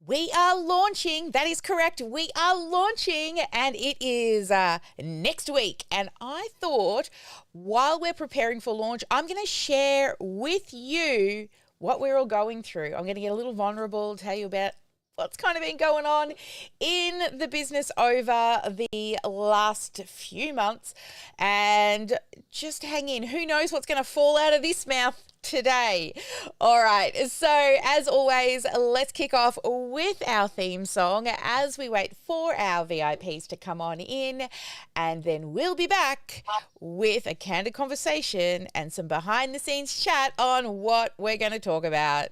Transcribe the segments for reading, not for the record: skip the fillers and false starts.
We are launching. That is correct. We are launching, and it is next week. And I thought while we're preparing for launch, I'm going to share with you what we're all going through. I'm going to get a little vulnerable, tell you about what's kind of been going on in the business over the last few months, and just hang in. Who knows what's going to fall out of this mouth today. All right, so as always, let's kick off with our theme song as we wait for our VIPs to come on in, and then we'll be back with a candid conversation and some behind the scenes chat on what we're going to talk about.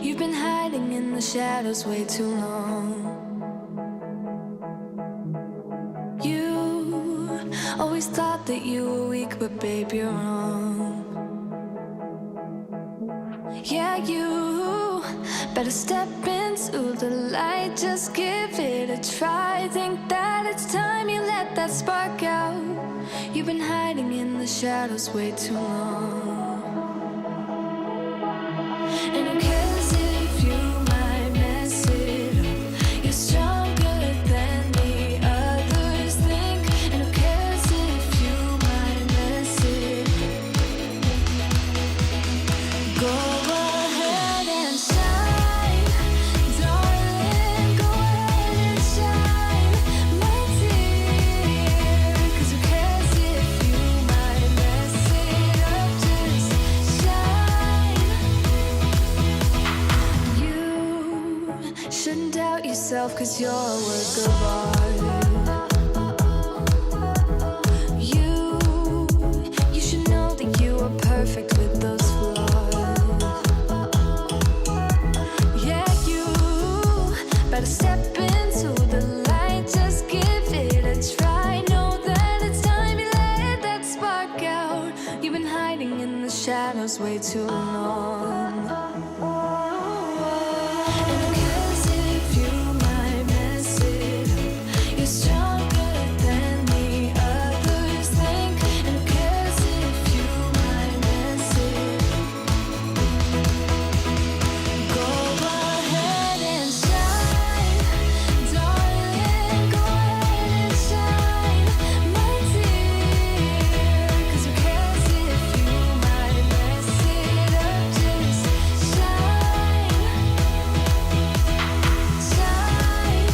You've been hiding in the shadows way too long. You always thought that you were weak, but babe, you're wrong. Yeah, you better step into the light, just give it a try. Think that it's time you let that spark out. You've been hiding in the shadows way too long. And who cares if you might mess it up? You're stronger than the others think. And who cares if you might mess it up? Go ahead and shine, darling. Go ahead and shine, my dear. 'Cause who cares if you might mess it up? Just shine. You shouldn't doubt yourself, 'cause you're a work of art. You should know that you are perfect with those flaws. Yeah, you better step into the light, just give it a try. Know that it's time you let that spark out. You've been hiding in the shadows way too long. And who cares if you might mess it up? You're stronger than the others think. And who cares if you might mess it up? Go ahead and shine, darling. Go ahead and shine, my dear. 'Cause who cares if you might mess it up? Just shine, shine,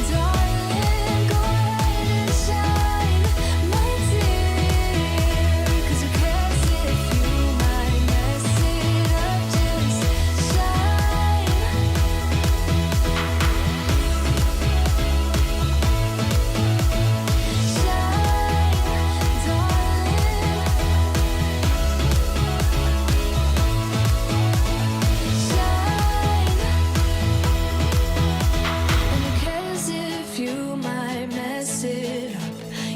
darling. Go ahead and shine, my dear. 'Cause who cares if you might mess it up? Just shine.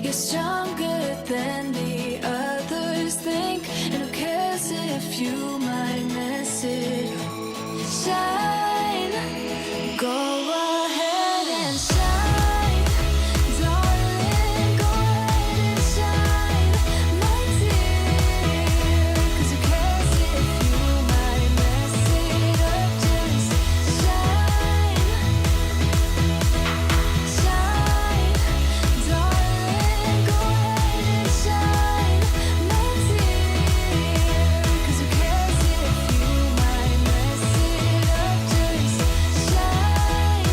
You're stronger than the others think. And who cares if you might mess it up? Shine. Go ahead and shine, darling. Go ahead and shine, my dear. 'Cause who cares if you might mess it up? Just shine, shine, darling. Go ahead and shine, my dear. 'Cause who cares if you might mess it up? Just shine.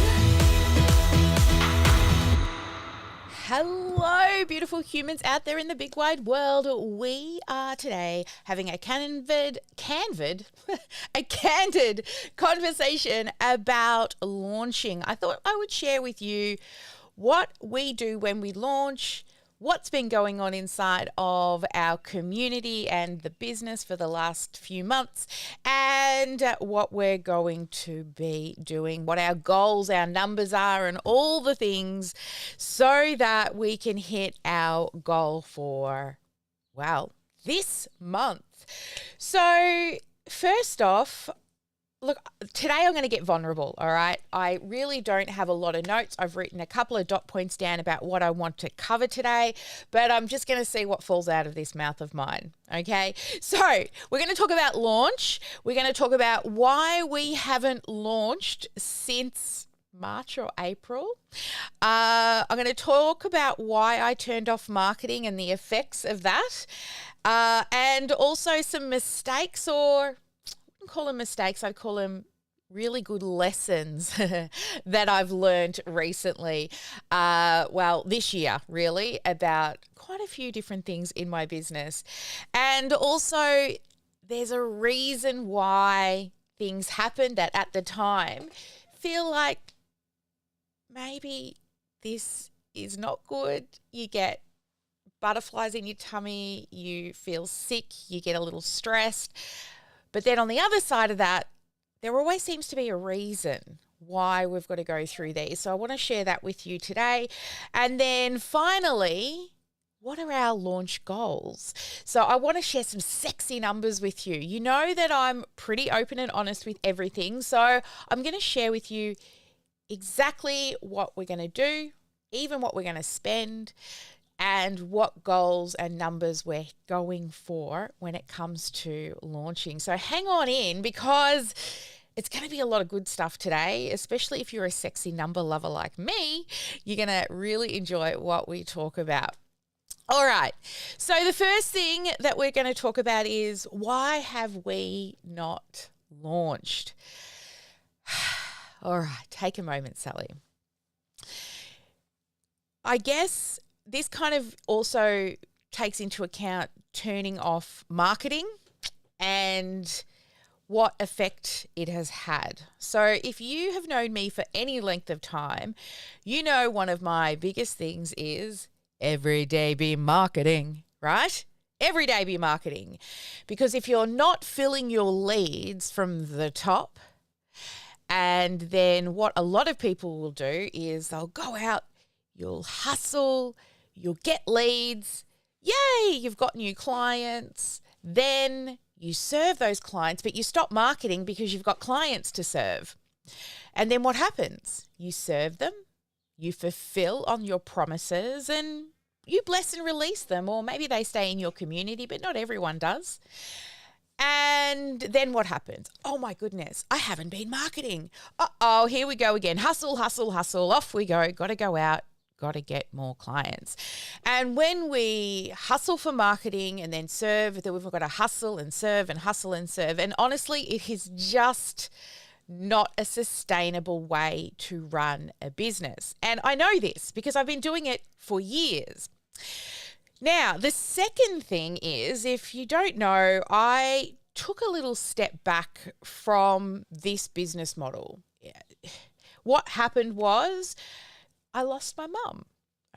Hello, beautiful humans out there in the big wide world. We are today having a a candid conversation about launching. I thought I would share with you what we do when we launch, what's been going on inside of our community and the business for the last few months, and what we're going to be doing, what our goals, our numbers are, and all the things so that we can hit our goal for, well, this month. So first off, look, today I'm going to get vulnerable, all right? I really don't have a lot of notes. I've written a couple of dot points down about what I want to cover today, but I'm just going to see what falls out of this mouth of mine, okay? So we're going to talk about launch. We're going to talk about why we haven't launched since March or April. I'm going to talk about why I turned off marketing and the effects of that, and also some mistakes, or I call them mistakes, I'd call them really good lessons that I've learned recently, this year really, about quite a few different things in my business. And also there's a reason why things happen that at the time feel like maybe this is not good. You get butterflies in your tummy, you feel sick, you get a little stressed. But then on the other side of that, there always seems to be a reason why we've got to go through these. So I want to share that with you today. And then finally, what are our launch goals? So I want to share some sexy numbers with you. You know that I'm pretty open and honest with everything. So I'm going to share with you exactly what we're going to do, even what we're going to spend, and what goals and numbers we're going for when it comes to launching. So hang on in, because it's going to be a lot of good stuff today, especially if you're a sexy number lover like me. You're going to really enjoy what we talk about. All right. So the first thing that we're going to talk about is, why have we not launched? All right. Take a moment, Sally. I guess this kind of also takes into account turning off marketing and what effect it has had. So if you have known me for any length of time, you know one of my biggest things is everyday be marketing, right? Everyday be marketing. Because if you're not filling your leads from the top, and then what a lot of people will do is they'll go out, you'll hustle, you'll get leads, yay, you've got new clients. Then you serve those clients, but you stop marketing because you've got clients to serve. And then what happens? You serve them, you fulfill on your promises, and you bless and release them. Or maybe they stay in your community, but not everyone does. And then what happens? Oh my goodness, I haven't been marketing. Uh-oh, here we go again. Hustle, hustle, hustle. Off we go. Got to go out. Got to get more clients. And when we hustle for marketing and then serve, then we've got to hustle and serve and hustle and serve. And honestly, it is just not a sustainable way to run a business. And I know this because I've been doing it for years. Now, the second thing is, if you don't know, I took a little step back from this business model. What happened was I lost my mum,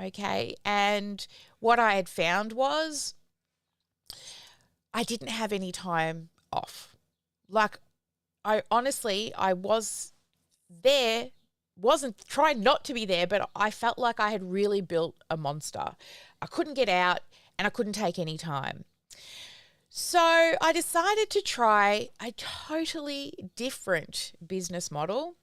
okay? And what I had found was I didn't have any time off. Like, I was there, wasn't trying not to be there, but I felt like I had really built a monster. I couldn't get out and I couldn't take any time. So I decided to try a totally different business model,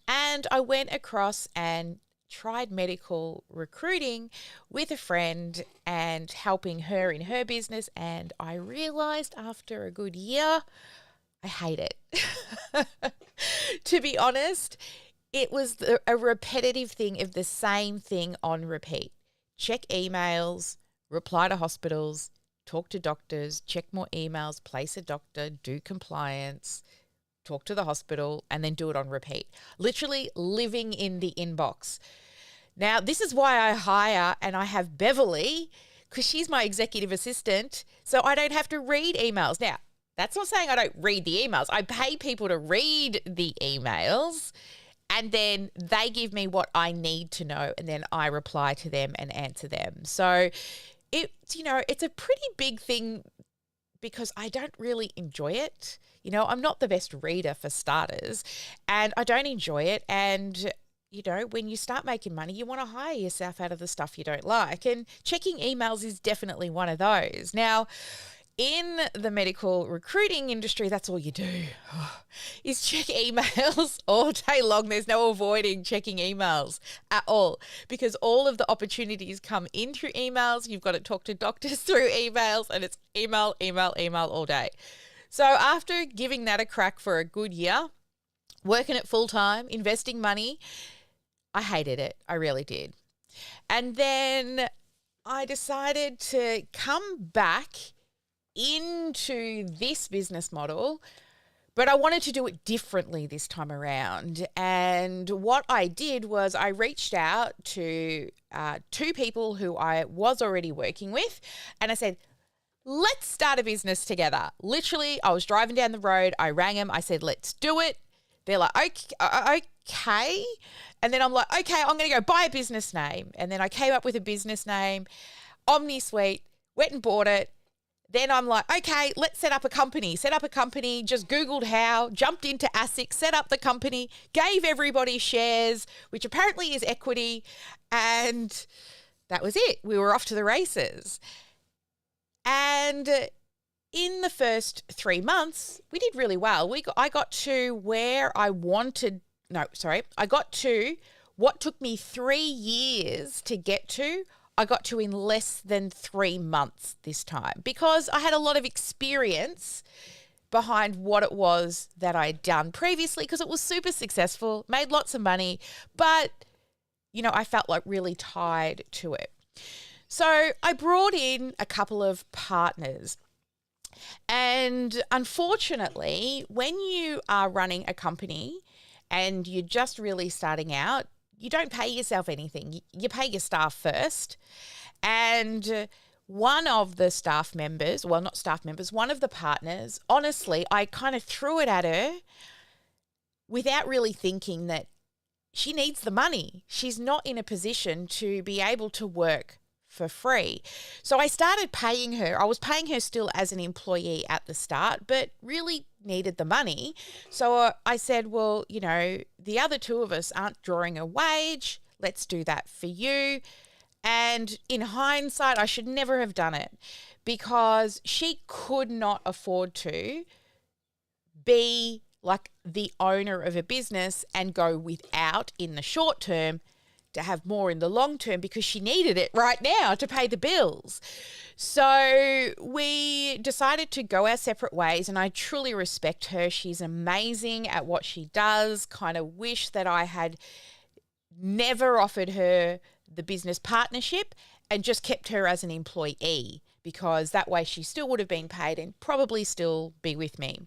and I went across and tried medical recruiting with a friend and helping her in her business, and I realized after a good year, I hate it. To be honest, it was a repetitive thing of the same thing on repeat. Check emails, reply to hospitals, talk to doctors, check more emails, place a doctor, do compliance, talk to the hospital, and then do it on repeat. Literally living in the inbox. Now, this is why I hire and I have Beverly, because she's my executive assistant, so I don't have to read emails. Now, that's not saying I don't read the emails. I pay people to read the emails, and then they give me what I need to know, and then I reply to them and answer them. So it's a pretty big thing because I don't really enjoy it. I'm not the best reader for starters, and I don't enjoy it. And, when you start making money, you want to hire yourself out of the stuff you don't like. And checking emails is definitely one of those. Now, in the medical recruiting industry, that's all you do is check emails all day long. There's no avoiding checking emails at all because all of the opportunities come in through emails. You've got to talk to doctors through emails and it's email, email, email all day. So after giving that a crack for a good year, working it full time, investing money, I hated it. I really did. And then I decided to come back into this business model, but I wanted to do it differently this time around. And what I did was I reached out to two people who I was already working with, and I said, let's start a business together. Literally, I was driving down the road. I rang them. I said, let's do it. They're like, okay. And then I'm like, okay, I'm going to go buy a business name. And then I came up with a business name, OmniSuite, went and bought it. Then I'm like, okay, let's set up a company. Just Googled how, jumped into ASIC, set up the company, gave everybody shares, which apparently is equity. And that was it. We were off to the races. And in the first 3 months, we did really well. I got to where I wanted. I got to what took me 3 years to get to. I got to in less than 3 months this time because I had a lot of experience behind what it was that I'd done previously because it was super successful, made lots of money, but, I felt like really tied to it. So I brought in a couple of partners. And unfortunately, when you are running a company and you're just really starting out, you don't pay yourself anything. You pay your staff first. And one of the one of the partners, honestly, I kind of threw it at her without really thinking that she needs the money. She's not in a position to be able to work for free. So I started paying her. I was paying her still as an employee at the start, but really needed the money. So I said, well, the other two of us aren't drawing a wage. Let's do that for you. And in hindsight, I should never have done it because she could not afford to be like the owner of a business and go without in the short term to have more in the long term because she needed it right now to pay the bills. So we decided to go our separate ways, and I truly respect her. She's amazing at what she does. Kind of wish that I had never offered her the business partnership and just kept her as an employee because that way she still would have been paid and probably still be with me.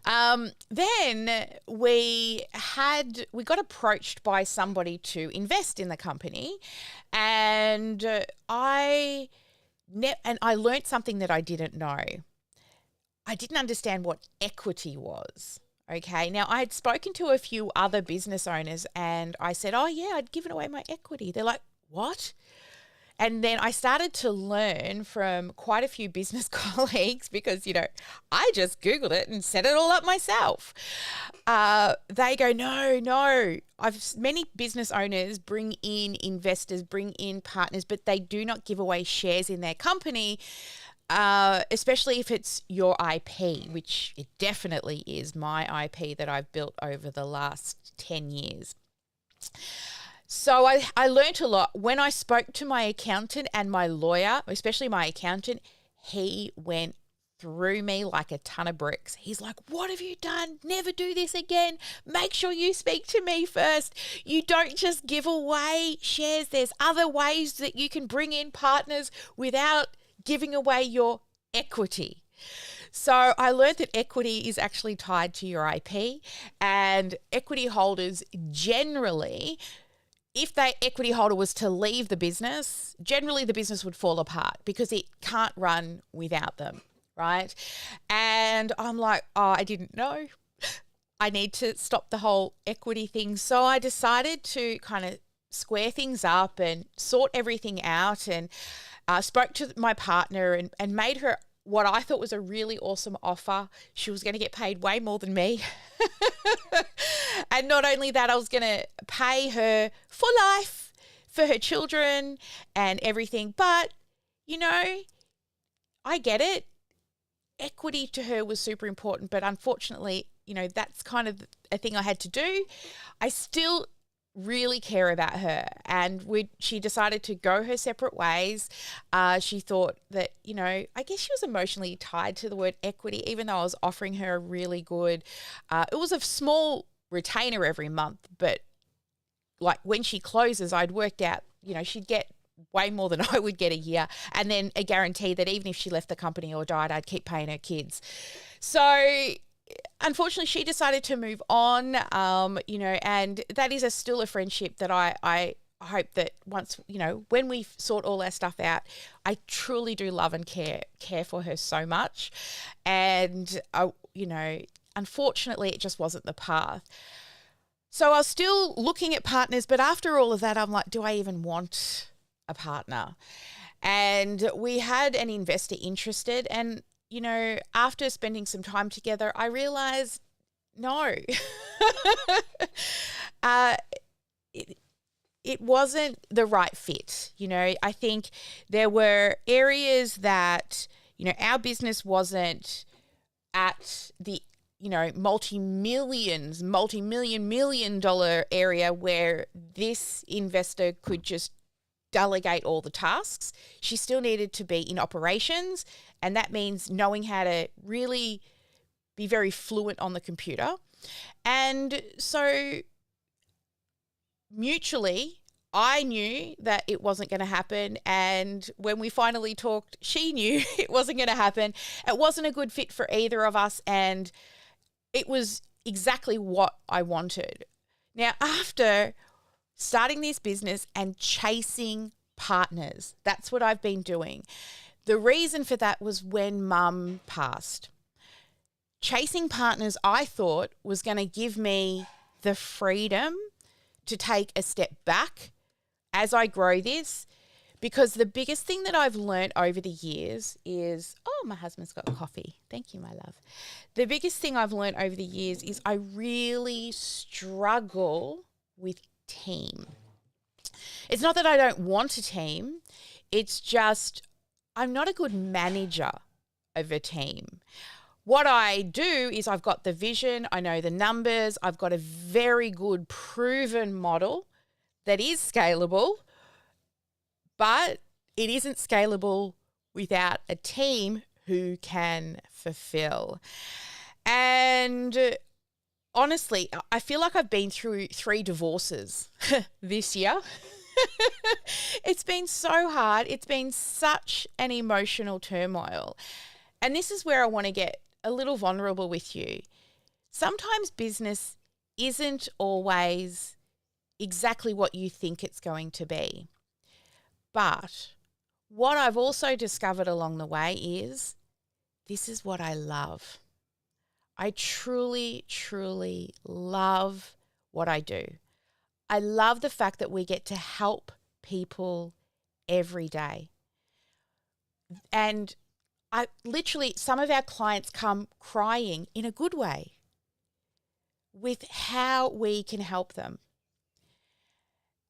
Then we got approached by somebody to invest in the company, and I learned something that I didn't know. I didn't understand what equity was. Okay. Now I had spoken to a few other business owners and I said, oh yeah, I'd given away my equity. They're like, what? And then I started to learn from quite a few business colleagues because, I just Googled it and set it all up myself. They go, no. Many business owners bring in investors, bring in partners, but they do not give away shares in their company, especially if it's your IP, which it definitely is my IP that I've built over the last 10 years. So I learned a lot. When I spoke to my accountant and my lawyer, especially my accountant, he went through me like a ton of bricks. He's like, what have you done? Never do this again. Make sure you speak to me first. You don't just give away shares. There's other ways that you can bring in partners without giving away your equity. So I learned that equity is actually tied to your IP, and equity holders generally, if the equity holder was to leave the business, generally the business would fall apart because it can't run without them, right? And I'm like, oh, I didn't know. I need to stop the whole equity thing. So I decided to kind of square things up and sort everything out, and spoke to my partner and made her what I thought was a really awesome offer. She was going to get paid way more than me. And not only that, I was going to pay her for life, for her children and everything. But, I get it. Equity to her was super important, but unfortunately, that's kind of a thing I had to do. I still really care about her, and she decided to go her separate ways. She thought that, I guess she was emotionally tied to the word equity, even though I was offering her a really good, it was a small retainer every month, but like when she closes, I'd worked out, she'd get way more than I would get a year, and then a guarantee that even if she left the company or died, I'd keep paying her kids. So unfortunately, she decided to move on, and that is still a friendship that I hope that once, when we sort all our stuff out, I truly do love and care for her so much. And, unfortunately, it just wasn't the path. So I was still looking at partners, but after all of that, I'm like, do I even want a partner? And we had an investor interested, and after spending some time together, I realized no. It wasn't the right fit. I think there were areas that, our business wasn't at the, multi-million dollar area where this investor could just delegate all the tasks. She still needed to be in operations, and that means knowing how to really be very fluent on the computer. And so mutually, I knew that it wasn't going to happen, and when we finally talked, she knew it wasn't going to happen. It wasn't a good fit for either of us, and it was exactly what I wanted. Now, after starting this business and chasing partners, that's what I've been doing. The reason for that was when Mum passed. Chasing partners, I thought, was going to give me the freedom to take a step back as I grow this, because the biggest thing that I've learned over the years is, oh, my husband's got coffee. Thank you, my love. The biggest thing I've learned over the years is I really struggle with team. It's not that I don't want a team. It's just I'm not a good manager of a team. What I do is I've got the vision, I know the numbers, I've got a very good proven model that is scalable, but it isn't scalable without a team who can fulfill. And honestly, I feel like I've been through 3 divorces this year. It's been so hard. It's been such an emotional turmoil. And this is where I want to get a little vulnerable with you. Sometimes business isn't always exactly what you think it's going to be. But what I've also discovered along the way is this is what I love. I truly, truly love what I do. I love the fact that we get to help people every day. And some of our clients come crying in a good way with how we can help them.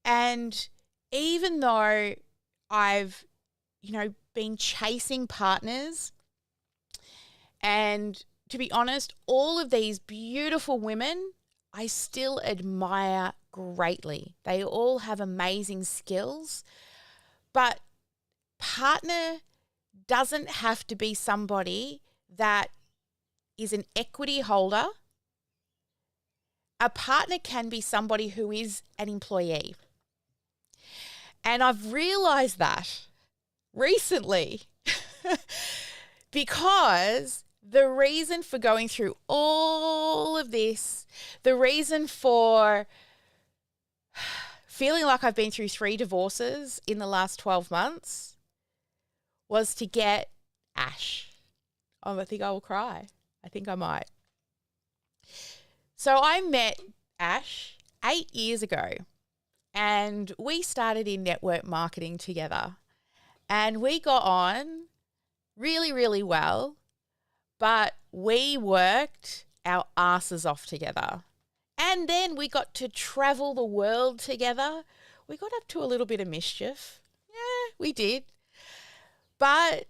And even though I've, been chasing partners, and to be honest, all of these beautiful women, I still admire greatly. They all have amazing skills, but partner doesn't have to be somebody that is an equity holder. A partner can be somebody who is an employee. And I've realized that recently because the reason for going through all of this, the reason for feeling like I've been through 3 divorces in the last 12 months was to get Ash. I think I will cry. I think I might. So I met Ash 8 years ago, and we started in network marketing together, and we got on really, really well, but we worked our asses off together. And then we got to travel the world together. We got up to a little bit of mischief. Yeah, we did. But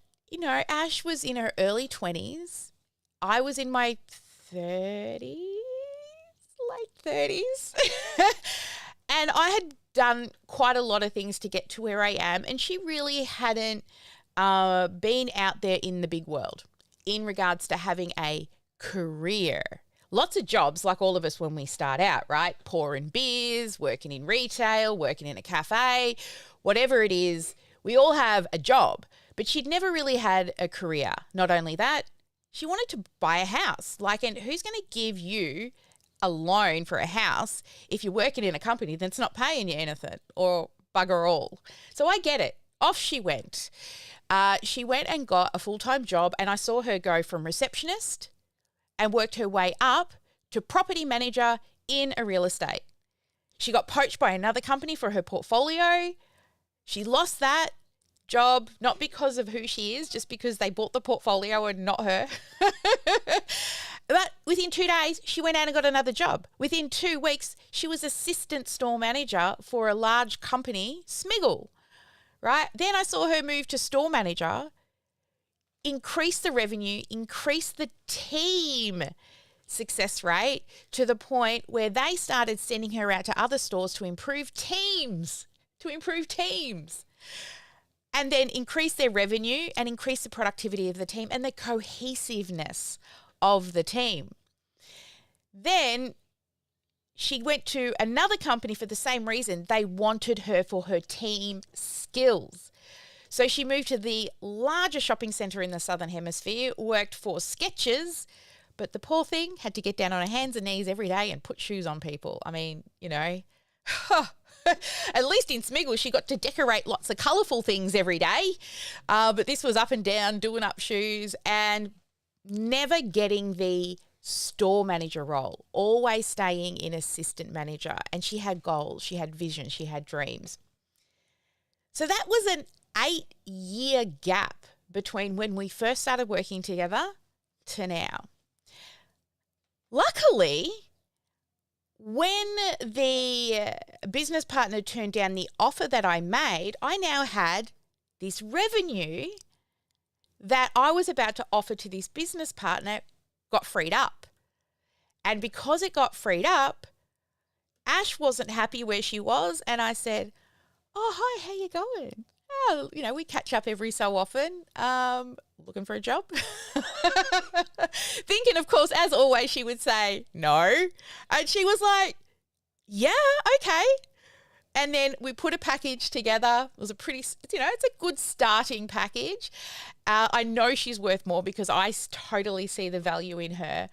Ash was in her early 20s. I was in my 30s, late 30s. And I had done quite a lot of things to get to where I am. And she really hadn't been out there in the big world in regards to having a career. Lots of jobs, like all of us when we start out, right? Pouring beers, working in retail, working in a cafe, whatever it is, we all have a job. But she'd never really had a career. Not only that, she wanted to buy a house. And who's going to give you a loan for a house if you're working in a company that's not paying you anything or bugger all? So I get it. Off she went. She went and got a full-time job, and I saw her go from receptionist and worked her way up to property manager in a real estate. She got poached by another company for her portfolio. She lost that job, not because of who she is, just because they bought the portfolio and not her. But within 2 days, she went out and got another job. Within 2 weeks, she was assistant store manager for a large company, Smiggle, right? Then I saw her move to store manager, increase the revenue, increase the team success rate to the point where they started sending her out to other stores to improve teams. And then increase their revenue and increase the productivity of the team and the cohesiveness of the team. Then she went to another company for the same reason. They wanted her for her team skills. So she moved to the largest shopping centre in the Southern Hemisphere, worked for Skechers, but the poor thing had to get down on her hands and knees every day and put shoes on people. I mean, at least in Smiggle, she got to decorate lots of colourful things every day. But this was up and down, doing up shoes and never getting the store manager role, always staying in assistant manager. And she had goals, she had vision, she had dreams. So that was an 8-year gap between when we first started working together to now. Luckily, when the business partner turned down the offer that I made, I now had this revenue that I was about to offer to this business partner got freed up. And because it got freed up, Ash wasn't happy where she was. And I said, "Oh, hi, how you going?" "Oh, we catch up every so often. Looking for a job?" Thinking, of course, as always, she would say no. And she was like, "Yeah, okay." And then we put a package together. It was a pretty, it's a good starting package. I know she's worth more because I totally see the value in her.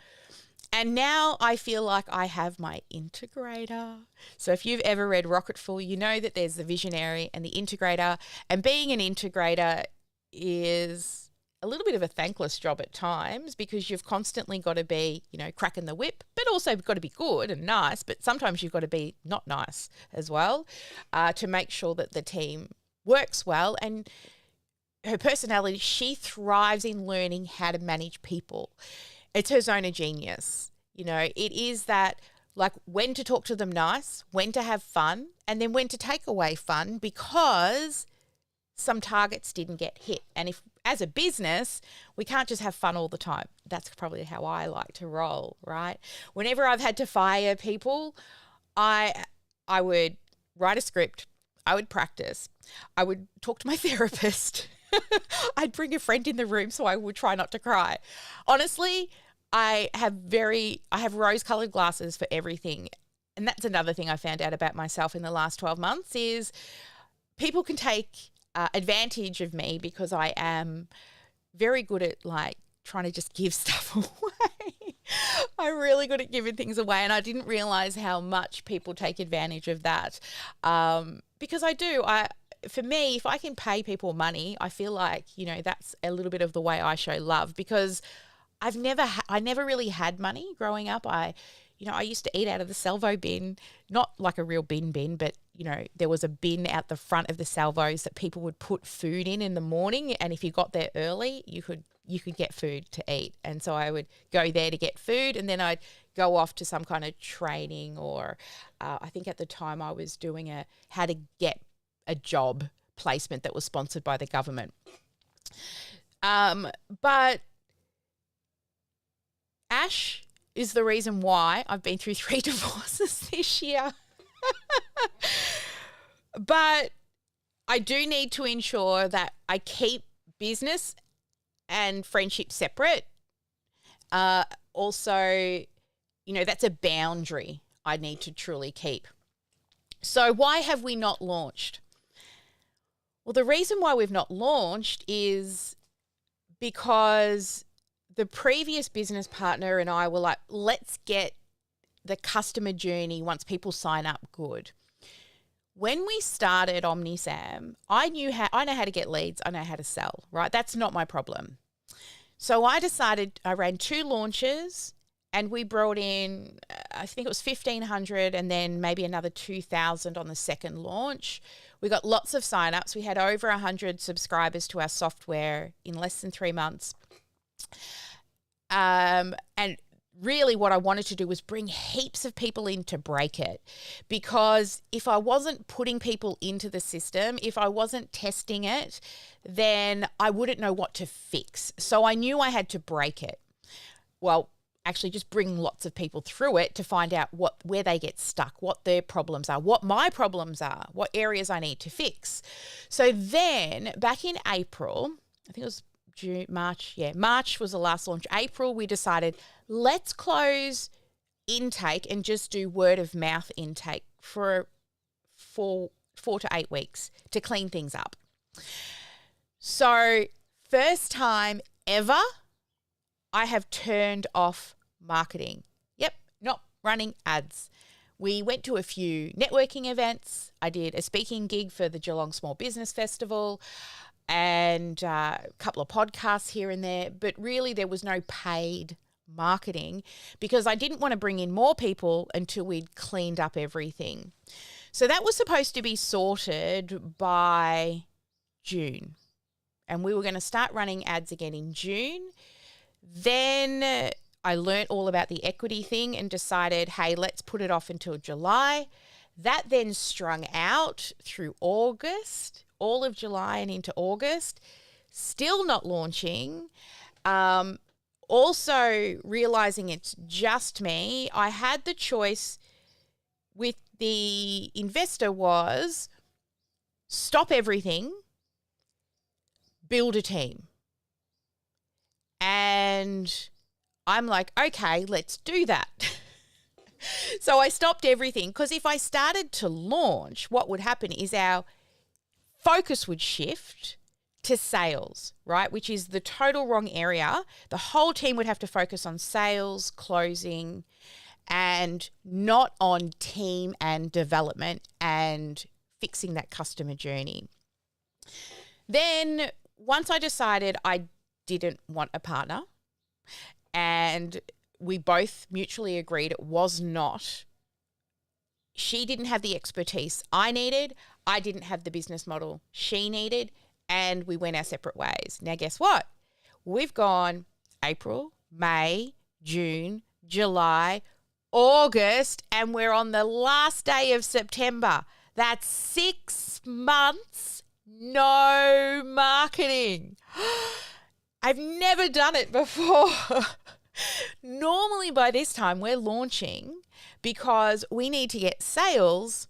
And now I feel like I have my integrator. So if you've ever read Rocketful, you know that there's the visionary and the integrator. And being an integrator is a little bit of a thankless job at times because you've constantly got to be, cracking the whip, but also got to be good and nice. But sometimes you've got to be not nice as well to make sure that the team works well. And her personality, she thrives in learning how to manage people. It's her zone of genius. It is that, like, when to talk to them nice, when to have fun, and then when to take away fun because some targets didn't get hit. And if, as a business, we can't just have fun all the time. That's probably how I like to roll, right? Whenever I've had to fire people, I would write a script. I would practice. I would talk to my therapist. I'd bring a friend in the room so I would try not to cry. Honestly, I have rose-colored glasses for everything. And that's another thing I found out about myself in the last 12 months is people can take advantage of me because I am very good at trying to just give stuff away. I'm really good at giving things away, and I didn't realize how much people take advantage of that because I do. For me, if I can pay people money, I feel like, that's a little bit of the way I show love because I never really had money growing up. I used to eat out of the salvo bin, not like a real bin, but, there was a bin out the front of the salvos that people would put food in the morning. And if you got there early, you could get food to eat. And so I would go there to get food and then I'd go off to some kind of training or I think at the time I was doing how to get a job placement that was sponsored by the government. But Ash is the reason why I've been through 3 divorces this year. But I do need to ensure that I keep business and friendship separate. Also, that's a boundary I need to truly keep. So why have we not launched? Well, the reason why we've not launched is because the previous business partner and I were like, let's get the customer journey once people sign up good. When we started OmniSam, I know how to get leads. I know how to sell, right? That's not my problem. So I ran 2 launches and we brought in, I think it was 1,500 and then maybe another 2,000 on the second launch. We got lots of signups. We had over 100 subscribers to our software in less than 3 months. And really what I wanted to do was bring heaps of people in to break it, because if I wasn't putting people into the system, if I wasn't testing it, then I wouldn't know what to fix. So I knew I had to break it. Well, actually just bring lots of people through it to find out where they get stuck, what their problems are, what my problems are, what areas I need to fix. So then back in April, I think it was March was the last launch. April, we decided let's close intake and just do word of mouth intake for 4 to 8 weeks to clean things up. So first time ever, I have turned off marketing. Yep, not running ads. We went to a few networking events. I did a speaking gig for the Geelong Small Business Festival and a couple of podcasts here and there, but really there was no paid marketing because I didn't want to bring in more people until we'd cleaned up everything. So that was supposed to be sorted by June, and we were going to start running ads again in June. Then I learnt all about the equity thing and decided, hey, let's put it off until July. That then strung out through August, all of July and into August, still not launching. Also realizing it's just me, I had the choice with the investor was stop everything, build a team. And I'm like, okay, let's do that. So I stopped everything because if I started to launch, what would happen is our focus would shift to sales, right? Which is the total wrong area. The whole team would have to focus on sales, closing, and not on team and development and fixing that customer journey. Then once I decided I didn't want a partner and we both mutually agreed it was not, she didn't have the expertise I needed, I didn't have the business model she needed, and we went our separate ways. Now, guess what? We've gone April, May, June, July, August, and we're on the last day of September. That's 6 months, no marketing. I've never done it before. Normally by this time we're launching because we need to get sales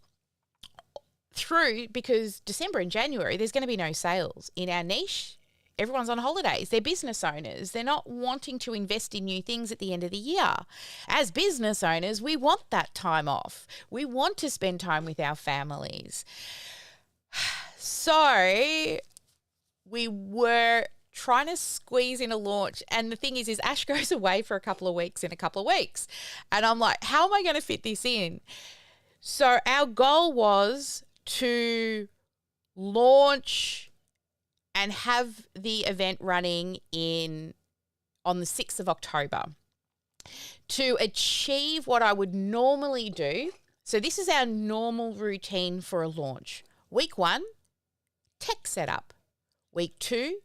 through, because December and January there's going to be no sales in our niche. Everyone's on holidays. They're business owners. They're not wanting to invest in new things at the end of the year. As business owners, we want that time off. We want to spend time with our families. So we were trying to squeeze in a launch. And the thing is Ash goes away for a couple of weeks in a couple of weeks. And I'm like, how am I going to fit this in? So our goal was to launch and have the event running on the 6th of October to achieve what I would normally do. So this is our normal routine for a launch. Week 1, tech setup. Week 2,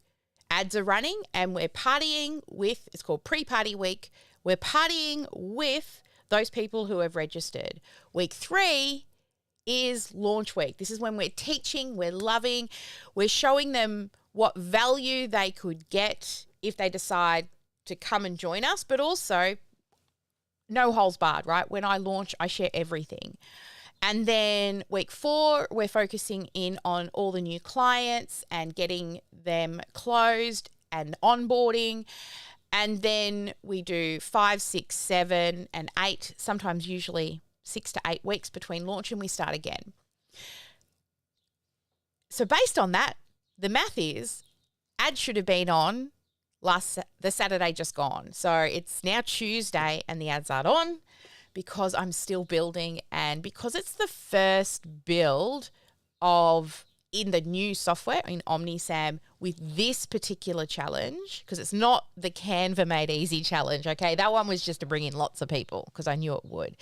ads are running and we're partying with, it's called pre-party week. We're partying with those people who have registered. Week 3 is launch week. This is when we're teaching, we're loving, we're showing them what value they could get if they decide to come and join us, but also no holes barred, right? When I launch, I share everything. And then week 4, we're focusing in on all the new clients and getting them closed and onboarding. And then we do 5, 6, 7, and 8, sometimes usually 6 to 8 weeks between launch, and we start again. So based on that, the math is ads should have been on the Saturday just gone. So it's now Tuesday and the ads aren't on because I'm still building, and because it's the first build in the new software in OmniSam with this particular challenge, because it's not the Canva Made Easy challenge, okay? That one was just to bring in lots of people because I knew it would.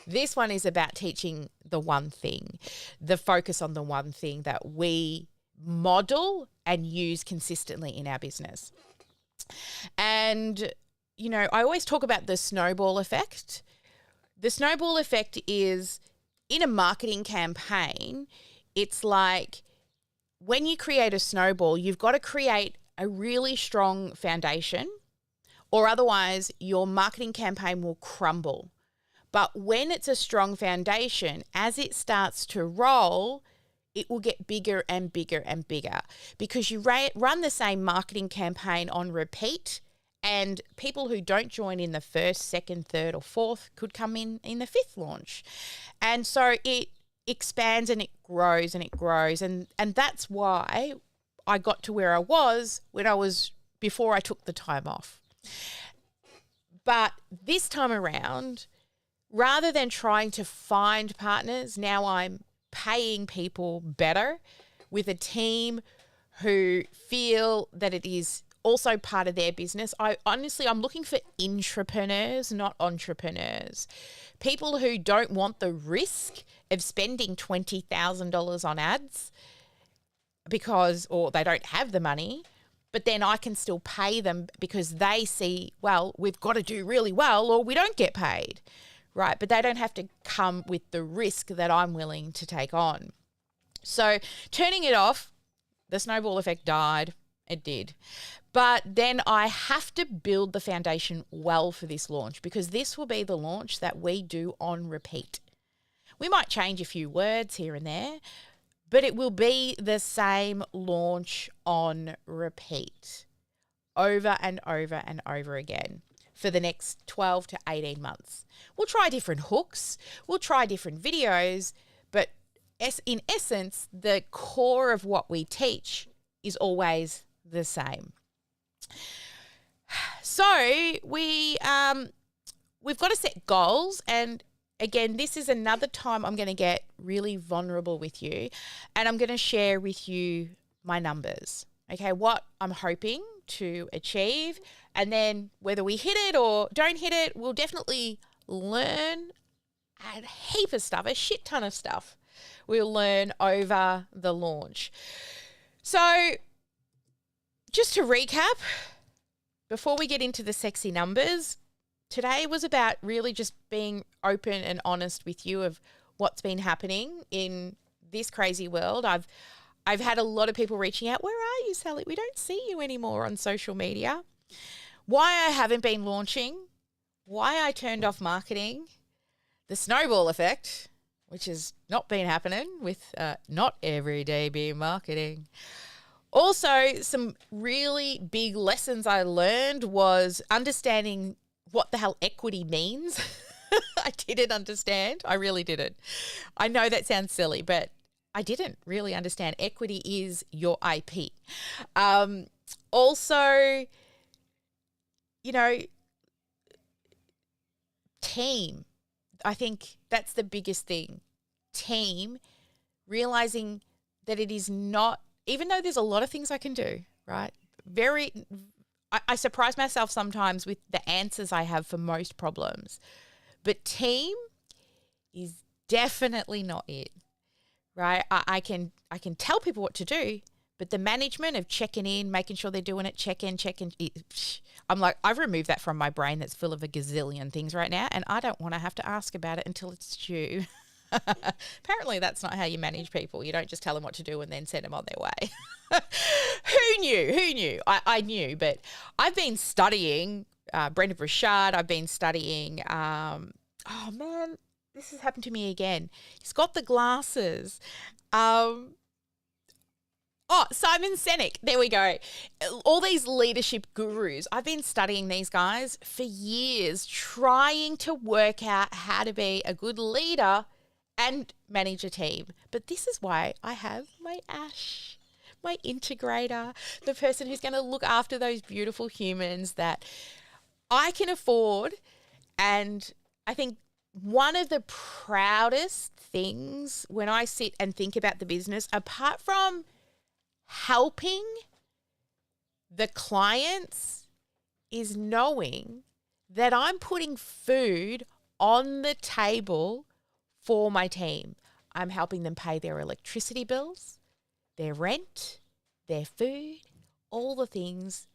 This one is about teaching the one thing, the focus on the one thing that we model and use consistently in our business. And, you know, I always talk about the snowball effect. The snowball effect is in a marketing campaign, it's like when you create a snowball, you've got to create a really strong foundation, or otherwise your marketing campaign will crumble. But when it's a strong foundation, as it starts to roll, it will get bigger and bigger and bigger because you run the same marketing campaign on repeat, and people who don't join in the first, second, third or fourth could come in the 5th launch. And so it expands and it grows and it grows. And that's why I got to where I was before I took the time off. But this time around, rather than trying to find partners, now I'm paying people better with a team who feel that it is also part of their business. I'm looking for intrapreneurs, not entrepreneurs. People who don't want the risk of spending $20,000 on ads or they don't have the money, but then I can still pay them because they see, well, we've got to do really well or we don't get paid, right? But they don't have to come with the risk that I'm willing to take on. So turning it off, the snowball effect died. It did. But then I have to build the foundation well for this launch because this will be the launch that we do on repeat. We might change a few words here and there, but it will be the same launch on repeat over and over and over again for the next 12 to 18 months. We'll try different hooks. We'll try different videos, but in essence, the core of what we teach is always the same. So we've got to set goals, and again, this is another time I'm going to get really vulnerable with you, and I'm going to share with you my numbers, okay, what I'm hoping to achieve, and then whether we hit it or don't hit it, we'll definitely learn a heap of stuff, a shit ton of stuff we'll learn over the launch. So just to recap, before we get into the sexy numbers, today was about really just being open and honest with you of what's been happening in this crazy world. I've had a lot of people reaching out, where are you, Sally? We don't see you anymore on social media. Why I haven't been launching, why I turned off marketing, the snowball effect, which has not been happening with not everyday being marketing. Also, some really big lessons I learned was understanding what the hell equity means. I didn't understand. I really didn't. I know that sounds silly, but I didn't really understand. Equity is your IP. Also, you know, team. I think that's the biggest thing. Team, realizing that it is not, even though there's a lot of things I can do, right? I surprise myself sometimes with the answers I have for most problems. But team is definitely not it, right? I can tell people what to do, but the management of checking in, making sure they're doing it, check in. I'm like, I've removed that from my brain that's full of a gazillion things right now, and I don't want to have to ask about it until it's due. Apparently that's not how you manage people. You don't just tell them what to do and then send them on their way. Who knew? Who knew? I knew, but I've been studying Brendan Burchard. I've been studying, oh man, this has happened to me again. He's got the glasses. Simon Sinek. There we go. All these leadership gurus. I've been studying these guys for years, trying to work out how to be a good leader and manage a team. But this is why I have my Ash, my integrator, the person who's going to look after those beautiful humans that I can afford. And I think one of the proudest things when I sit and think about the business, apart from helping the clients, is knowing that I'm putting food on the table for my team. I'm helping them pay their electricity bills, their rent, their food, all the things,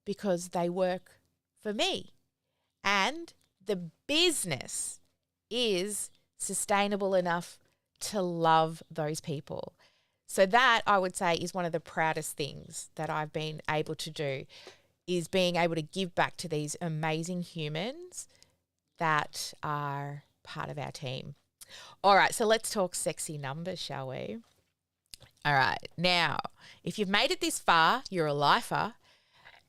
because they work for me. And the business is sustainable enough to love those people. So that, I would say, is one of the proudest things that I've been able to do, is being able to give back to these amazing humans that are part of our team. All right, so let's talk sexy numbers, shall we? All right, now, if you've made it this far, you're a lifer,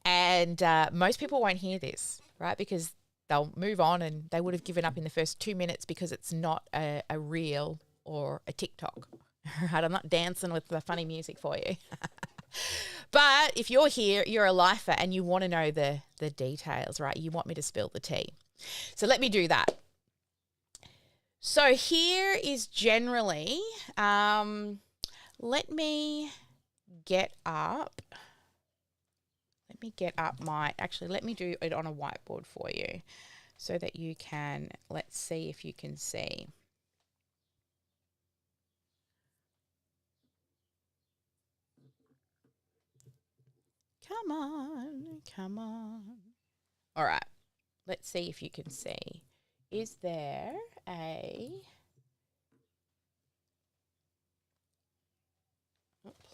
and most people won't hear this, right? Because they'll move on and they would have given up in the first 2 minutes because it's not a reel or a TikTok. Right, I'm not dancing with the funny music for you. But if you're here, you're a lifer and you want to know the details, right? You want me to spill the tea. So let me do that. So here is generally, let me get up let me do it on a whiteboard for you so that you can, let's see if you can see. Come on, come on. All right, let's see if you can see. Is there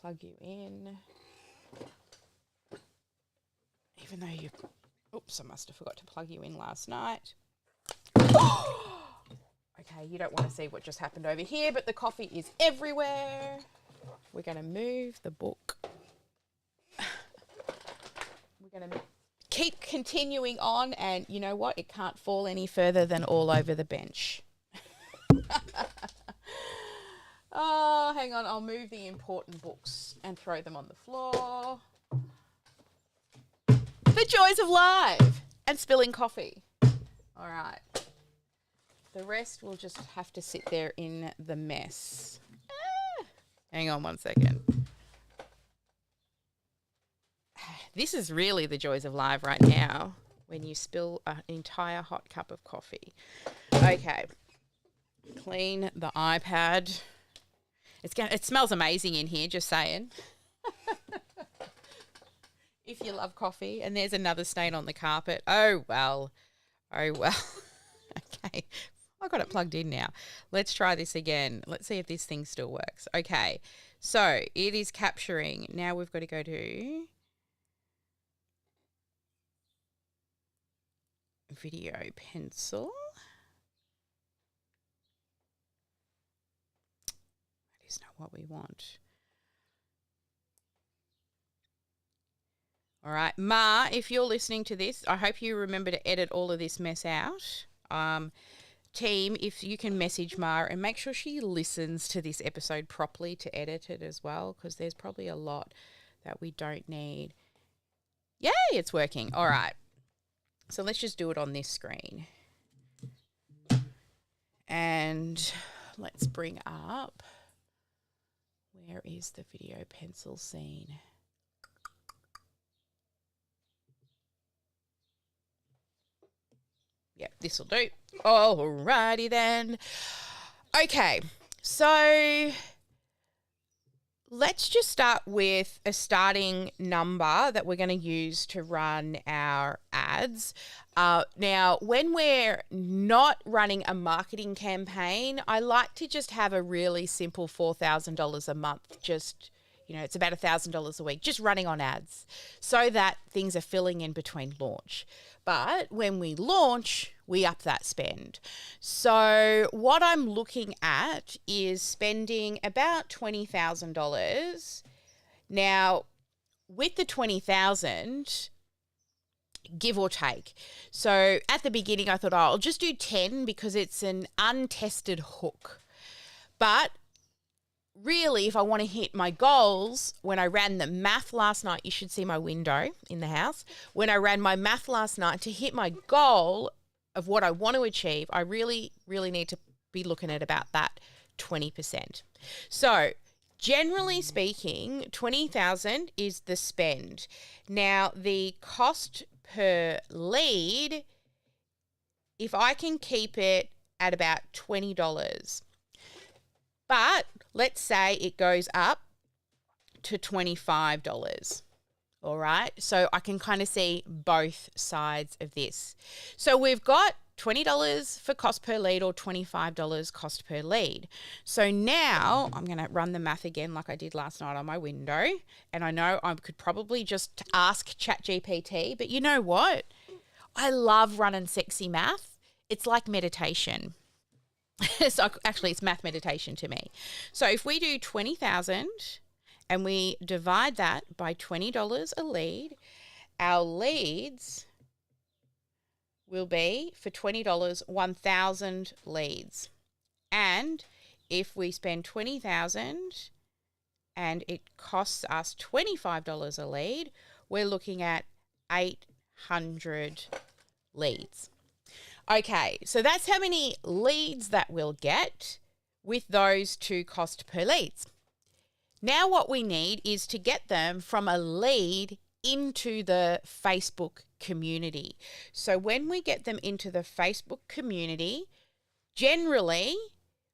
plug you in. Even though oops, I must have forgot to plug you in last night. Okay, you don't want to see what just happened over here, but the coffee is everywhere. We're going to move the book. We're going to keep continuing on, and you know what? It can't fall any further than all over the bench. Oh, hang on. I'll move the important books and throw them on the floor. The joys of live and spilling coffee. All right. The rest will just have to sit there in the mess. Hang on 1 second. This is really the joys of live right now when you spill an entire hot cup of coffee. Okay. Clean the iPad. It smells amazing in here, just saying. If you love coffee. And there's another stain on the carpet. Oh, well. Okay. I got it plugged in now. Let's try this again. Let's see if this thing still works. Okay. So it is capturing. Now we've got to go to video pencil. That is not what we want. All right, Ma, if you're listening to this, I hope you remember to edit all of this mess out. Team, if you can message Ma and make sure she listens to this episode properly to edit it as well, because there's probably a lot that we don't need. Yay, it's working. All right. So let's just do it on this screen. And let's bring up, where is the video pencil scene? Yep, this will do. Alrighty then. Okay, so let's just start with a starting number that we're going to use to run our ads. Now, when we're not running a marketing campaign, I like to just have a really simple $4,000 a month just it's about $1,000 a week just running on ads so that things are filling in between launch. But when we launch, we up that spend. So what I'm looking at is spending about $20,000. Now, with the $20,000, give or take. So at the beginning, I thought, I'll just do 10 because it's an untested hook. But really, if I want to hit my goals, when I ran the math last night, you should see my window in the house. When I ran my math last night to hit my goal of what I want to achieve, I really, really need to be looking at about that 20%. So generally speaking, 20,000 is the spend. Now, the cost per lead, if I can keep it at about $20, but let's say it goes up to $25. All right. So I can kind of see both sides of this. So we've got $20 for cost per lead or $25 cost per lead. So now I'm going to run the math again like I did last night on my window. And I know I could probably just ask ChatGPT, but you know what? I love running sexy math. It's like meditation. So actually, it's math meditation to me. So if we do 20,000 and we divide that by $20 a lead, our leads will be for $20, 1,000 leads. And if we spend 20,000 and it costs us $25 a lead, we're looking at 800 leads. Okay, so that's how many leads that we'll get with those two cost per leads. Now what we need is to get them from a lead into the Facebook community. So when we get them into the Facebook community, generally,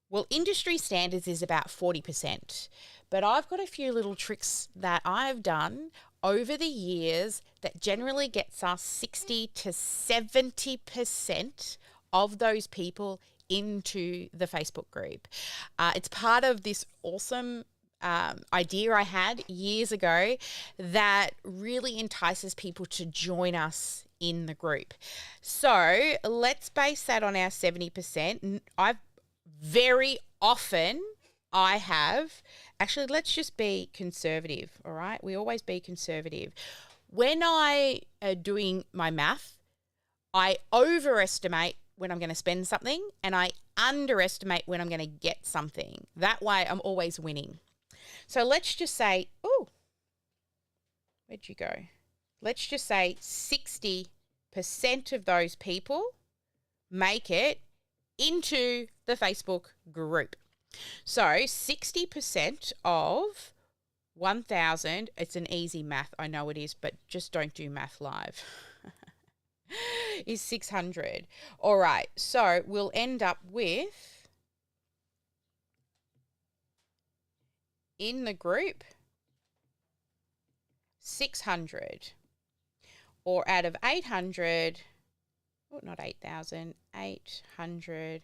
well, industry standards is about 40%. But I've got a few little tricks that I've done over the years that generally gets us 60 to 70% of those people into the Facebook group. It's part of this awesome idea I had years ago that really entices people to join us in the group. So let's base that on our 70%. Actually, let's just be conservative, all right? We always be conservative. When I are doing my math, I overestimate when I'm going to spend something and I underestimate when I'm going to get something. That way I'm always winning. So let's just say, where'd you go? Let's just say 60% of those people make it into the Facebook group. So 60% of 1,000, it's an easy math, I know it is, but just don't do math live, is 600. All right, so we'll end up with, in the group, 600. Or out of 800, not 8,000, 800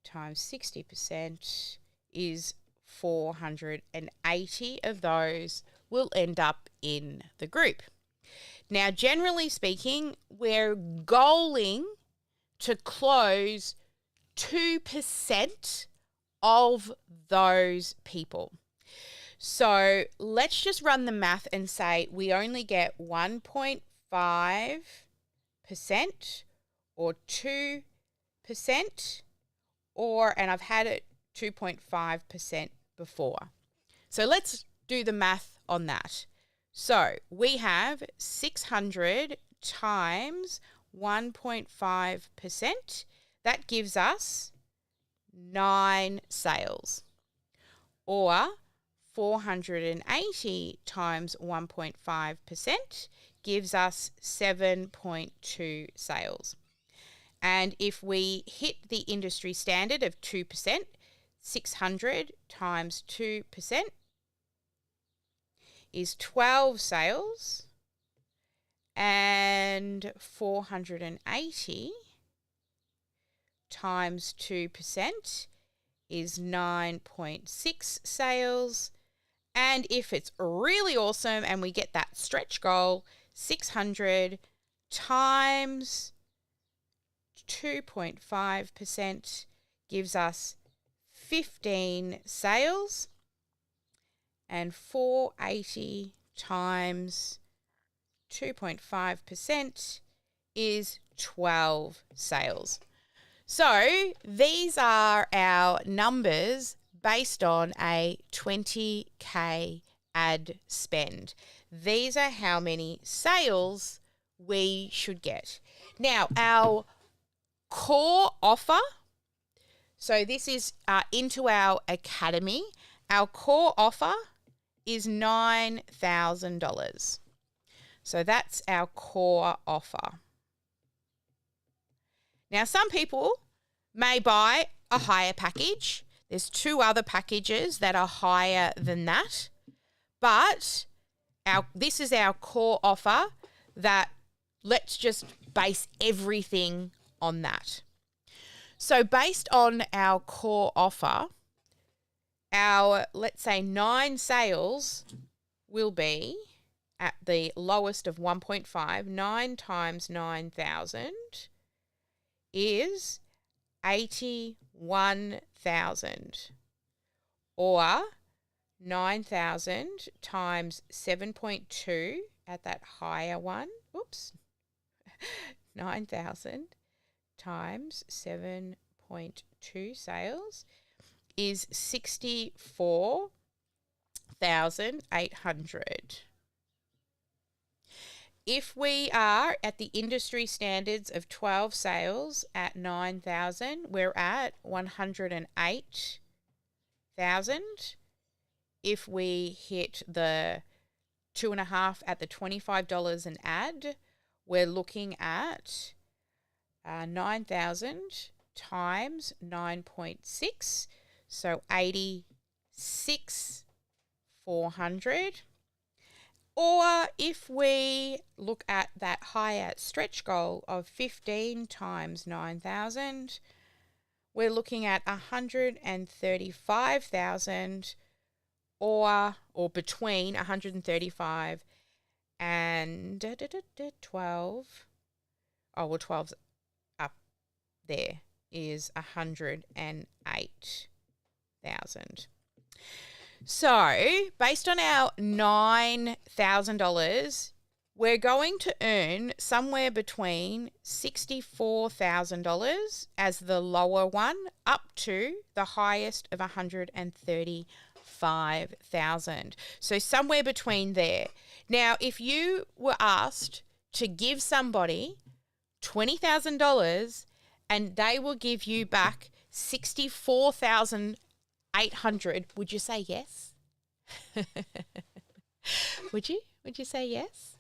times 60% is 480 of those will end up in the group. Now, generally speaking, we're goaling to close 2% of those people. So let's just run the math and say we only get 1.5% or 2%. And I've had it 2.5% before. So let's do the math on that. So we have 600 times 1.5%. That gives us 9 sales. Or 480 times 1.5% gives us 7.2 sales. And if we hit the industry standard of 2%, 600 times 2% is 12 sales, and 480 times 2% is 9.6 sales, And if it's really awesome and we get that stretch goal, 600 times 2.5% gives us 15 sales, and 480 times 2.5% is 12 sales. So these are our numbers based on a 20K ad spend. These are how many sales we should get. Now, our core offer, so this is into our academy. Our core offer is $9,000. So that's our core offer. Now, some people may buy a higher package. There's 2 other packages that are higher than that. But this is our core offer that let's just base everything on that. So based on our core offer, our, let's say, 9 sales will be at the lowest of 1.5. 9 times 9,000 is 81,000, or 9,000 times 7.2 at that higher one. Oops. 9,000 times 7.2 sales is 64,800. If we are at the industry standards of 12 sales at 9,000, we're at 108,000. If we hit the 2.5 at the $25 an ad, we're looking at 9,000 times 9.6, so 86,400. Or if we look at that higher stretch goal of 15 times 9,000, we're looking at 135,000, or between 135 and 12. Oh, well, 12's up there, is 108,000. So, based on our $9,000, we're going to earn somewhere between $64,000 as the lower one, up to the highest of 135,000. So, somewhere between there. Now, if you were asked to give somebody $20,000 and they will give you back 64,800, would you say yes? Would you? Would you say yes?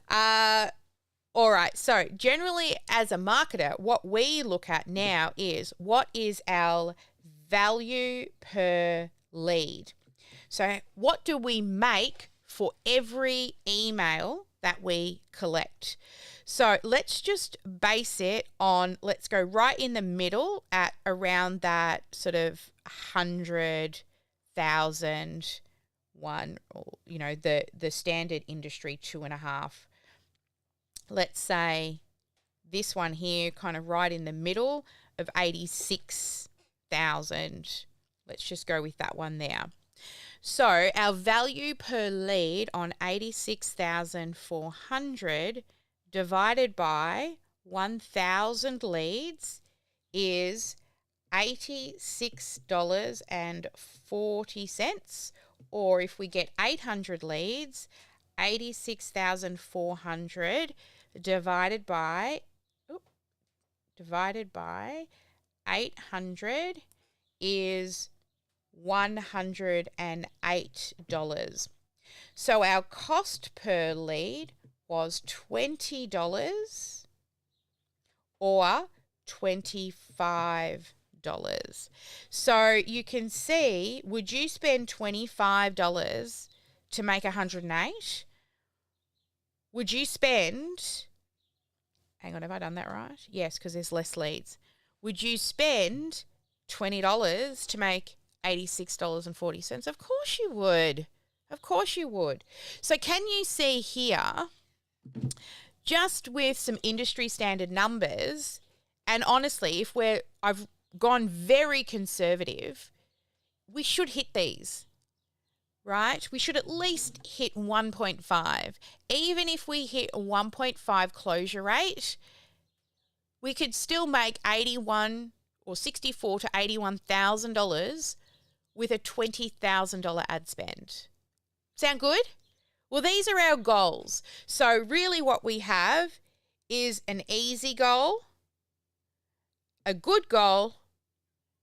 All right. So generally as a marketer, what we look at now is what is our value per lead. So what do we make for every email that we collect? So let's just base it on, let's go right in the middle at around that sort of 100,000 one, or, you know, the standard industry 2.5. Let's say this one here, kind of right in the middle of 86,000. Let's just go with that one there. So our value per lead on 86,400 divided by 1,000 leads is $86.40. Or if we get 800 leads, 86,400 divided by 800 is $108. So our cost per lead was $20 or $25. So you can see, would you spend $25 to make 108? Would you spend, hang on, have I done that right? Yes, because there's less leads. Would you spend $20 to make $86.40? Of course you would. Of course you would. So can you see here, just with some industry standard numbers, and honestly, I've gone very conservative, we should hit these, right? We should at least hit 1.5. Even if we hit a 1.5 closure rate, we could still make 81 or 64 to $81,000 with a $20,000 ad spend. Sound good? Well, these are our goals. So really what we have is an easy goal, a good goal,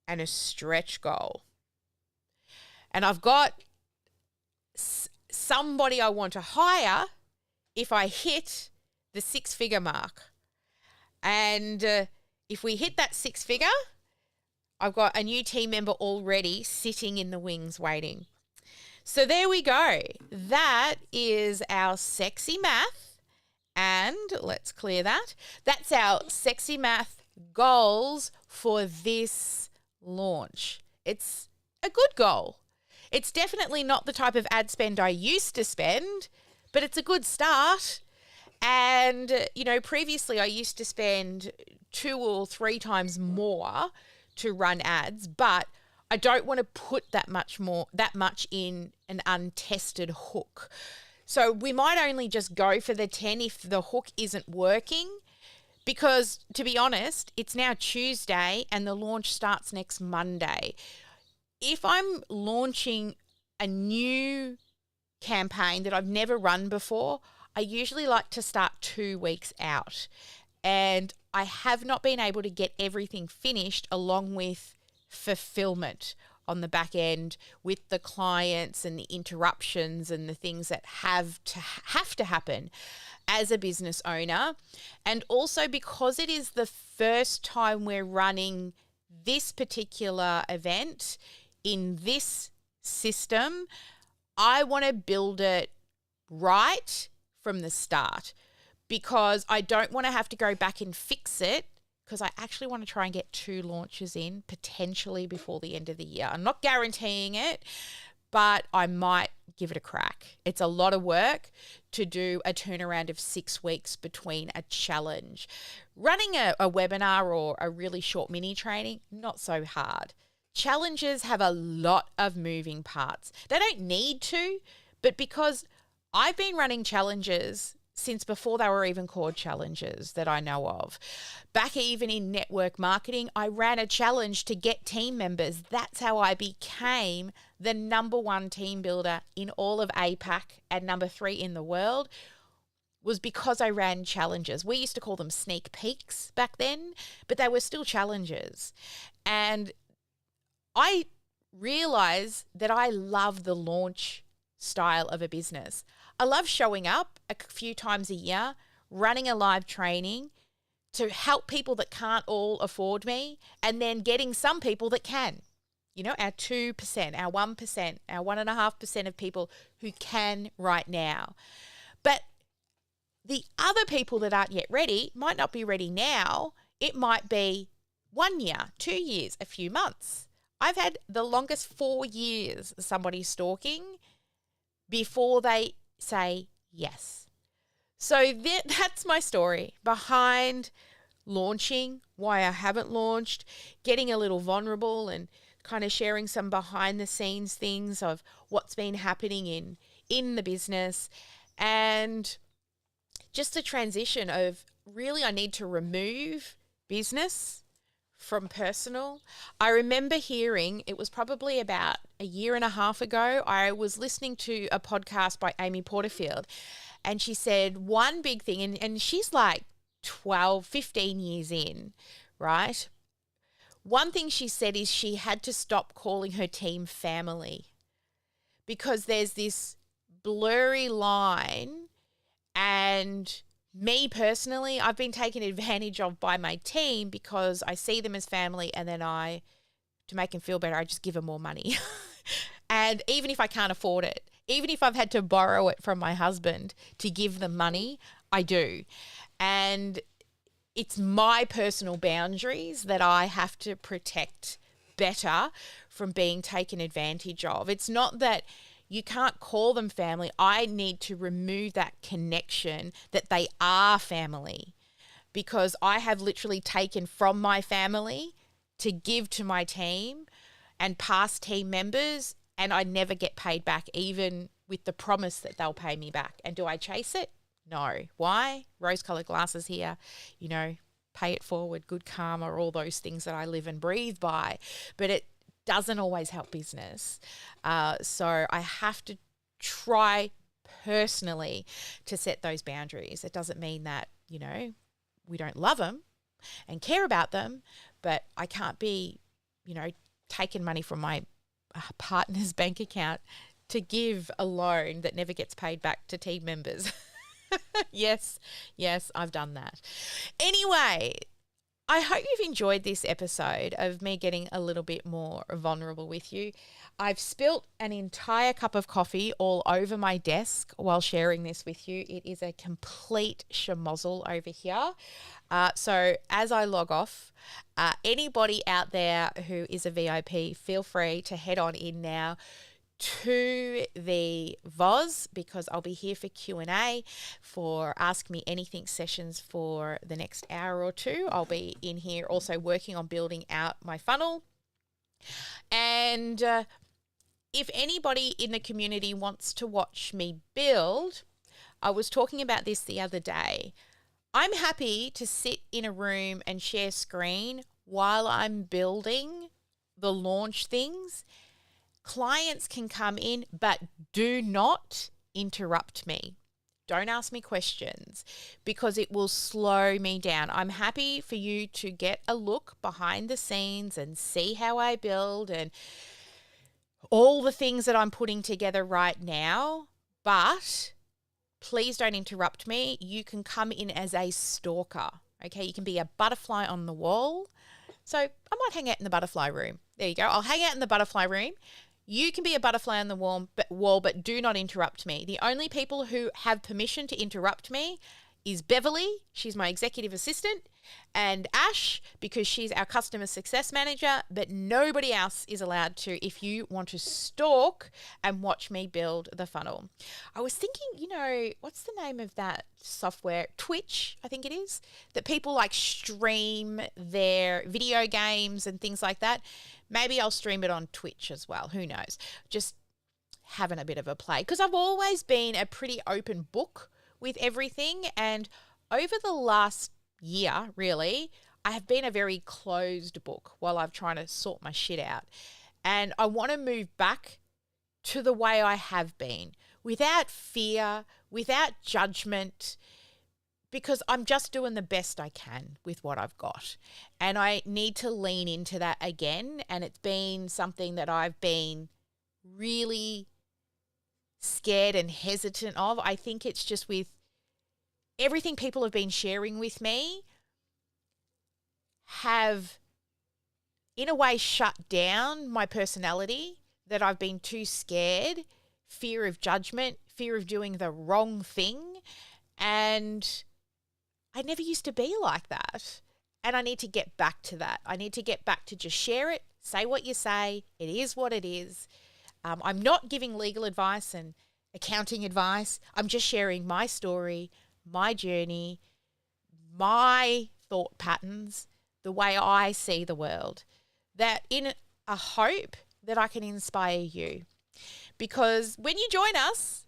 and a stretch goal. And I've got somebody I want to hire if I hit the 6-figure mark. And if we hit that 6-figure, I've got a new team member already sitting in the wings waiting. So there we go. That is our sexy math. And let's clear that. That's our sexy math goals for this launch. It's a good goal. It's definitely not the type of ad spend I used to spend, but it's a good start. And, previously I used to spend 2 or 3 times more to run ads, but I don't want to put that much in an untested hook. So we might only just go for the 10 if the hook isn't working, because to be honest, it's now Tuesday and the launch starts next Monday. If I'm launching a new campaign that I've never run before, I usually like to start 2 weeks out, and I have not been able to get everything finished along with fulfillment on the back end with the clients and the interruptions and the things that have to happen as a business owner. And also because it is the first time we're running this particular event in this system, I want to build it right from the start, because I don't want to have to go back and fix it, because I actually want to try and get 2 launches in potentially before the end of the year. I'm not guaranteeing it, but I might give it a crack. It's a lot of work to do a turnaround of 6 weeks between a challenge. Running a webinar or a really short mini training, not so hard. Challenges have a lot of moving parts. They don't need to, but because I've been running challenges since before they were even called challenges that I know of. Back even in network marketing, I ran a challenge to get team members. That's how I became the #1 team builder in all of APAC and #3 in the world, was because I ran challenges. We used to call them sneak peeks back then, but they were still challenges. And I realize that I love the launch style of a business. I love showing up a few times a year, running a live training to help people that can't all afford me, and then getting some people that can. Our 2%, our 1%, our 1.5% of people who can right now. But the other people that aren't yet ready might not be ready now. It might be 1 year, 2 years, a few months. I've had the longest 4 years somebody stalking before they say yes. So that's my story behind launching, why I haven't launched, getting a little vulnerable and kind of sharing some behind the scenes things of what's been happening in the business, and just the transition of really I need to remove business from personal. I remember hearing, it was probably about a year and a half ago, I was listening to a podcast by Amy Porterfield, and she said one big thing, and she's like 12, 15 years in, right? One thing she said is she had to stop calling her team family, because there's this blurry line, and me personally, I've been taken advantage of by my team because I see them as family, and then to make them feel better, I just give them more money. And even if I can't afford it, even if I've had to borrow it from my husband to give them money, I do. And it's my personal boundaries that I have to protect better from being taken advantage of. It's not that, You can't call them family. I need to remove that connection that they are family, because I have literally taken from my family to give to my team and past team members, and I never get paid back, even with the promise that they'll pay me back. And do I chase it? No. Why? Rose-colored glasses here, pay it forward, good karma, all those things that I live and breathe by. But it doesn't always help business. So I have to try personally to set those boundaries. It doesn't mean that, we don't love them and care about them, but I can't be, taking money from my partner's bank account to give a loan that never gets paid back to team members. Yes, I've done that. Anyway, I hope you've enjoyed this episode of me getting a little bit more vulnerable with you. I've spilt an entire cup of coffee all over my desk while sharing this with you. It is a complete schmozzle over here. So as I log off, anybody out there who is a VIP, feel free to head on in now to the VOZ, because I'll be here for Q&A, for Ask Me Anything sessions for the next hour or two. I'll be in here also working on building out my funnel. And if anybody in the community wants to watch me build, I was talking about this the other day. I'm happy to sit in a room and share screen while I'm building the launch things. Clients can come in, but do not interrupt me. Don't ask me questions, because it will slow me down. I'm happy for you to get a look behind the scenes and see how I build and all the things that I'm putting together right now, but please don't interrupt me. You can come in as a stalker, okay? You can be a butterfly on the wall. So I might hang out in the butterfly room. There you go. I'll hang out in the butterfly room. You can be a butterfly on the wall, but do not interrupt me. The only people who have permission to interrupt me is Beverly, she's my executive assistant, and Ash, because she's our customer success manager, but nobody else is allowed to if you want to stalk and watch me build the funnel. I was thinking, what's the name of that software? Twitch, I think it is, that people like stream their video games and things like that. Maybe I'll stream it on Twitch as well. Who knows? Just having a bit of a play, because I've always been a pretty open book with everything. And over the last year, really, I have been a very closed book while I've trying to sort my shit out. And I want to move back to the way I have been, without fear, without judgment, because I'm just doing the best I can with what I've got. And I need to lean into that again. And it's been something that I've been really scared and hesitant of. I think it's just with everything people have been sharing with me have, in a way, shut down my personality, that I've been too scared, fear of judgment, fear of doing the wrong thing. And I never used to be like that. And I need to get back to that. I need to get back to just share it, say what you say. It is what it is. I'm not giving legal advice and accounting advice. I'm just sharing my story, my journey, my thought patterns, the way I see the world, that in a hope that I can inspire you. Because when you join us,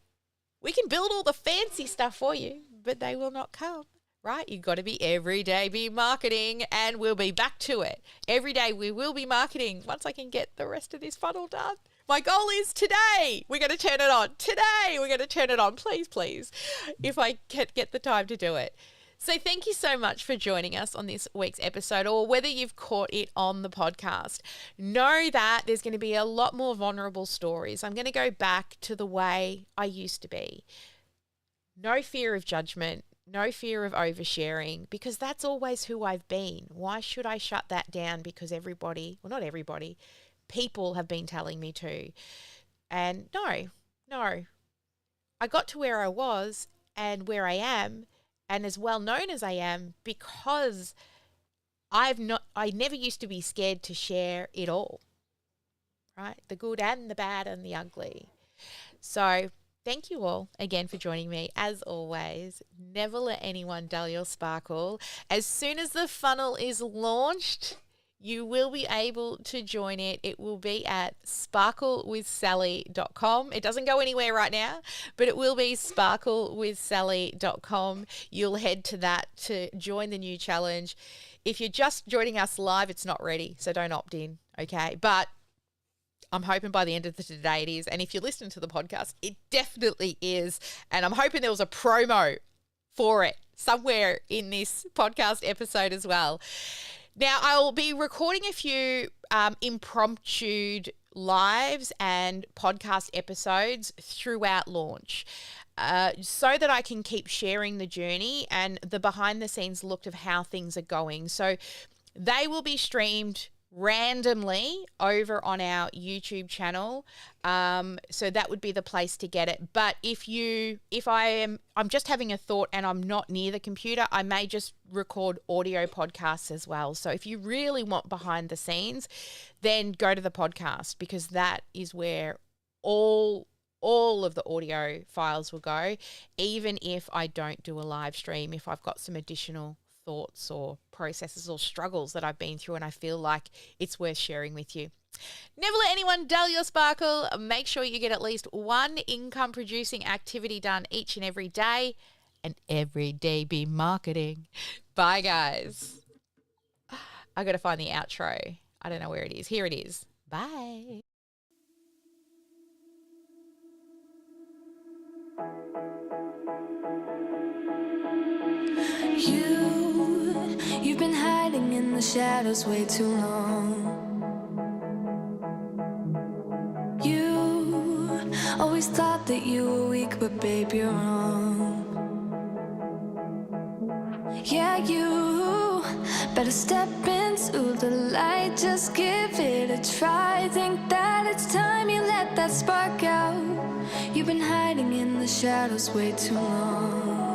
we can build all the fancy stuff for you, but they will not come. Right? You've got to be everyday be marketing, and we'll be back to it. Every day we will be marketing once I can get the rest of this funnel done. My goal is today, we're going to turn it on. Today, we're going to turn it on. Please, please, if I can get the time to do it. So thank you so much for joining us on this week's episode, or whether you've caught it on the podcast. Know that there's going to be a lot more vulnerable stories. I'm going to go back to the way I used to be. No fear of judgment. No fear of oversharing, because that's always who I've been. Why should I shut that down? Because everybody, well, not everybody, people have been telling me to. And no. I got to where I was and where I am, and as well known as I am, because I never used to be scared to share it all, right? The good and the bad and the ugly. So thank you all again for joining me. As always, never let anyone dull your sparkle. As soon as the funnel is launched, you will be able to join it. It will be at sparklewithsally.com. It doesn't go anywhere right now, but it will be sparklewithsally.com. You'll head to that to join the new challenge. If you're just joining us live, it's not ready, so don't opt in, okay? But I'm hoping by the end of the day it is. And if you listen to the podcast, it definitely is. And I'm hoping there was a promo for it somewhere in this podcast episode as well. Now, I will be recording a few impromptu lives and podcast episodes throughout launch so that I can keep sharing the journey and the behind the scenes look of how things are going. So they will be streamed randomly over on our YouTube channel. So that would be the place to get it. But I'm just having a thought and I'm not near the computer, I may just record audio podcasts as well. So if you really want behind the scenes, then go to the podcast, because that is where all of the audio files will go, even if I don't do a live stream, if I've got some additional thoughts or processes or struggles that I've been through and I feel like it's worth sharing with you. Never let anyone dull your sparkle. Make sure you get at least one income producing activity done each and every day, and every day be marketing. Bye, guys. I got to find the outro. I don't know where it is. Here it is. Bye. You've been hiding in the shadows way too long. You always thought that you were weak, but babe, you're wrong. Yeah, you better step into the light, just give it a try. Think that it's time you let that spark out. You've been hiding in the shadows way too long.